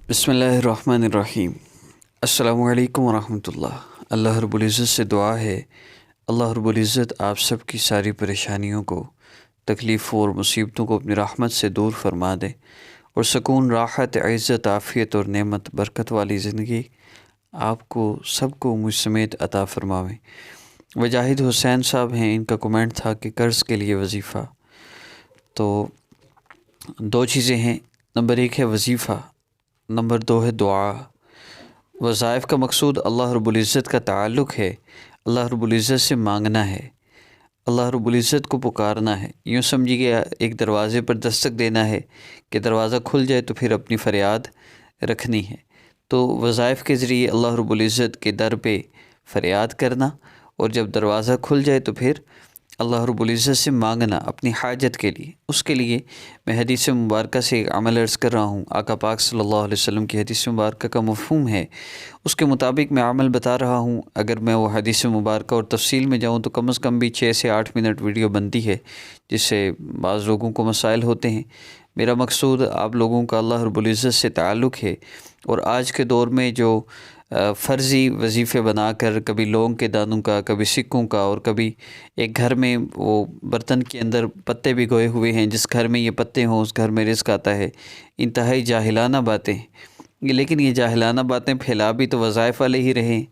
بسم اللہ الرحمن الرحیم۔ السلام علیکم ورحمۃ اللہ۔ اللہ رب العزت سے دعا ہے اللہ رب العزت آپ سب کی ساری پریشانیوں کو، تکلیفوں اور مصیبتوں کو اپنی رحمت سے دور فرما دے اور سکون، راحت، عزت، عافیت اور نعمت، برکت والی زندگی آپ کو سب کو مجھ سمیت عطا فرماویں۔ وجاہد حسین صاحب ہیں، ان کا کمنٹ تھا کہ قرض کے لیے وظیفہ۔ تو دو چیزیں ہیں، نمبر 1 ہے وظیفہ، نمبر 2 ہے دعا۔ وظائف کا مقصود اللہ رب العزت کا تعلق ہے، اللہ رب العزت سے مانگنا ہے، اللہ رب العزت کو پکارنا ہے۔ یوں سمجھیے ایک دروازے پر دستک دینا ہے کہ دروازہ کھل جائے تو پھر اپنی فریاد رکھنی ہے۔ تو وظائف کے ذریعے اللہ رب العزت کے در پہ فریاد کرنا، اور جب دروازہ کھل جائے تو پھر اللہ رب العزت سے مانگنا اپنی حاجت کے لیے۔ اس کے لیے میں حدیث مبارکہ سے ایک عمل عرض کر رہا ہوں۔ آقا پاک صلی اللہ علیہ وسلم کی حدیث مبارکہ کا مفہوم ہے، اس کے مطابق میں عمل بتا رہا ہوں۔ اگر میں وہ حدیث مبارکہ اور تفصیل میں جاؤں تو کم از کم بھی 6 سے 8 منٹ ویڈیو بنتی ہے، جس سے بعض لوگوں کو مسائل ہوتے ہیں۔ میرا مقصود آپ لوگوں کا اللہ رب العزت سے تعلق ہے، اور آج کے دور میں جو فرضی وظیفے بنا کر، کبھی لونگ کے دانوں کا، کبھی سکوں کا، اور کبھی ایک گھر میں وہ برتن کے اندر پتے بھگوئے ہوئے ہیں، جس گھر میں یہ پتے ہوں اس گھر میں رزق آتا ہے، انتہائی جاہلانہ باتیں ہیں۔ لیکن یہ جاہلانہ باتیں پھیلا بھی تو وظائف والے ہی رہیں۔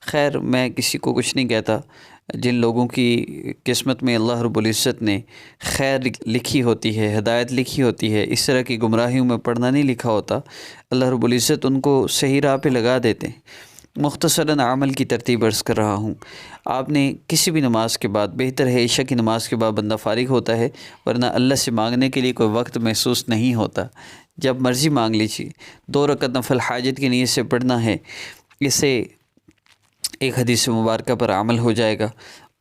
خیر، میں کسی کو کچھ نہیں کہتا۔ جن لوگوں کی قسمت میں اللہ رب العزت نے خیر لکھی ہوتی ہے، ہدایت لکھی ہوتی ہے، اس طرح کی گمراہیوں میں پڑھنا نہیں لکھا ہوتا، اللہ رب العزت ان کو صحیح راہ پہ لگا دیتے ہیں۔ مختصراً عمل کی ترتیب عرض کر رہا ہوں۔ آپ نے کسی بھی نماز کے بعد، بہتر ہے عشاء کی نماز کے بعد بندہ فارغ ہوتا ہے، ورنہ اللہ سے مانگنے کے لیے کوئی وقت محسوس نہیں ہوتا، جب مرضی مانگ لیجیے۔ 2 رکعت نفل حاجت کی نیت سے پڑھنا ہے، اس سے ایک حدیث مبارکہ پر عمل ہو جائے گا۔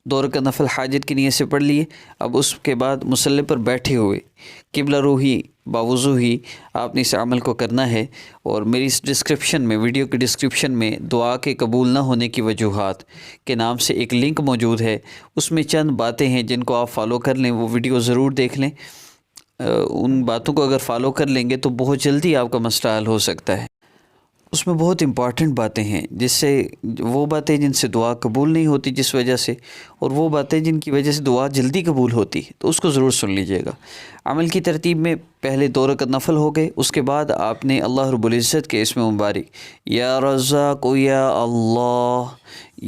2 رکعت نفل حاجت کی نیت سے پڑھ لیے۔ اب اس کے بعد مصلی پر بیٹھے ہوئے قبلہ روحی باوضو ہی آپ نے اس عمل کو کرنا ہے، اور میری اس ڈسکرپشن میں، ویڈیو کی ڈسکرپشن میں دعا کے قبول نہ ہونے کی وجوہات کے نام سے ایک لنک موجود ہے، اس میں چند باتیں ہیں جن کو آپ فالو کر لیں، وہ ویڈیو ضرور دیکھ لیں۔ ان باتوں کو اگر فالو کر لیں گے تو بہت جلدی آپ کا مسئلہ حل ہو سکتا ہے۔ اس میں بہت امپورٹنٹ باتیں ہیں، جس سے وہ باتیں جن سے دعا قبول نہیں ہوتی جس وجہ سے، اور وہ باتیں جن کی وجہ سے دعا جلدی قبول ہوتی ہے، تو اس کو ضرور سن لیجئے گا۔ عمل کی ترتیب میں پہلے 2 رکعت نفل ہو گئے، اس کے بعد آپ نے اللہ رب العزت کے اسم مبارک یا رزاق یا اللہ،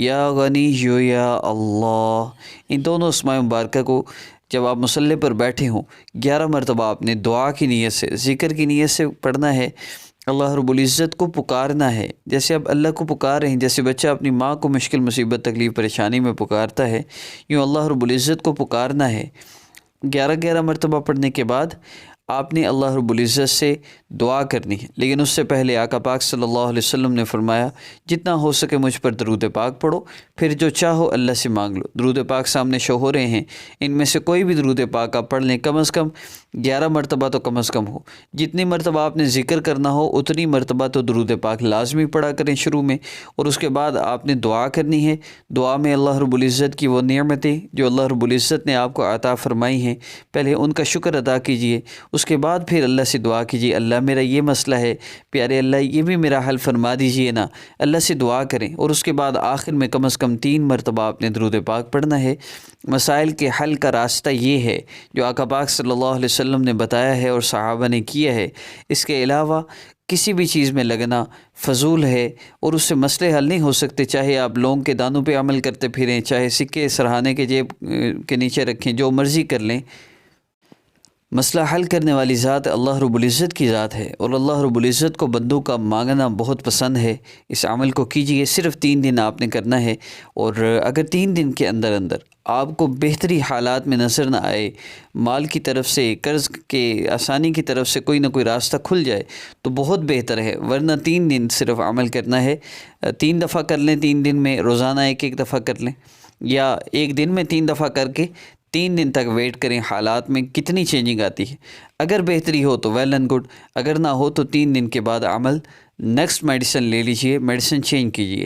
یا غنی یا اللہ، ان دونوں اسماء مبارکہ کو جب آپ مصلی پر بیٹھے ہوں 11 مرتبہ آپ نے دعا کی نیت سے، ذکر کی نیت سے پڑھنا ہے۔ اللہ رب العزت کو پکارنا ہے، جیسے آپ اللہ کو پکار رہے ہیں، جیسے بچہ اپنی ماں کو مشکل مصیبت تکلیف پریشانی میں پکارتا ہے، یوں اللہ رب العزت کو پکارنا ہے۔ 11 مرتبہ پڑھنے کے بعد آپ نے اللہ رب العزت سے دعا کرنی ہے، لیکن اس سے پہلے آقا پاک صلی اللہ علیہ وسلم نے فرمایا جتنا ہو سکے مجھ پر درود پاک پڑھو، پھر جو چاہو اللہ سے مانگ لو۔ درود پاک سامنے شو ہو رہے ہیں، ان میں سے کوئی بھی درود پاک آپ پڑھ لیں، کم از کم 11 مرتبہ تو کم از کم ہو۔ جتنی مرتبہ آپ نے ذکر کرنا ہو اتنی مرتبہ تو درود پاک لازمی پڑھا کریں شروع میں، اور اس کے بعد آپ نے دعا کرنی ہے۔ دعا میں اللہ رب العزت کی وہ نعمتیں جو اللہ رب العزت نے آپ کو عطا فرمائی ہیں، پہلے ان کا شکر ادا کیجئے، اس کے بعد پھر اللہ سے دعا کیجیے، اللہ میرا یہ مسئلہ ہے، پیارے اللہ یہ بھی میرا حل فرما دیجئے نا، اللہ سے دعا کریں۔ اور اس کے بعد آخر میں کم از کم 3 مرتبہ آپ نے درود پاک پڑھنا ہے۔ مسائل کے حل کا راستہ یہ ہے جو آقا پاک صلی اللہ علیہ وسلم نے بتایا ہے اور صحابہ نے کیا ہے۔ اس کے علاوہ کسی بھی چیز میں لگنا فضول ہے، اور اس سے مسئلے حل نہیں ہو سکتے، چاہے آپ لونگ کے دانوں پہ عمل کرتے پھریں، چاہے سکے سرہانے کے جیب کے نیچے رکھیں، جو مرضی کر لیں، مسئلہ حل کرنے والی ذات اللہ رب العزت کی ذات ہے، اور اللہ رب العزت کو بندوں کا مانگنا بہت پسند ہے۔ اس عمل کو کیجئے، صرف 3 دن آپ نے کرنا ہے، اور اگر 3 دن کے اندر آپ کو بہتری حالات میں نظر نہ آئے، مال کی طرف سے، قرض کے آسانی کی طرف سے کوئی نہ کوئی راستہ کھل جائے تو بہت بہتر ہے، ورنہ 3 دن صرف عمل کرنا ہے۔ 3 دفعہ کر لیں، 3 دن میں روزانہ 1 دفعہ کر لیں، یا ایک دن میں 3 دفعہ کر کے 3 دن تک ویٹ کریں، حالات میں کتنی چینجنگ آتی ہے۔ اگر بہتری ہو تو ویل اینڈ گڈ، اگر نہ ہو تو 3 دن کے بعد عمل نیکسٹ میڈیسن لے لیجئے، میڈیسن چینج کیجئے۔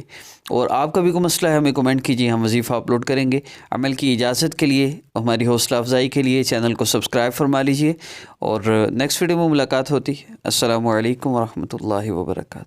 اور آپ کا بھی کوئی مسئلہ ہے ہمیں کمنٹ کیجئے، ہم وظیفہ اپلوڈ کریں گے۔ عمل کی اجازت کے لیے، ہماری حوصلہ افزائی کے لیے چینل کو سبسکرائب فرما لیجئے، اور نیکسٹ ویڈیو میں ملاقات ہوتی ہے۔ السلام علیکم ورحمۃ اللہ وبرکاتہ۔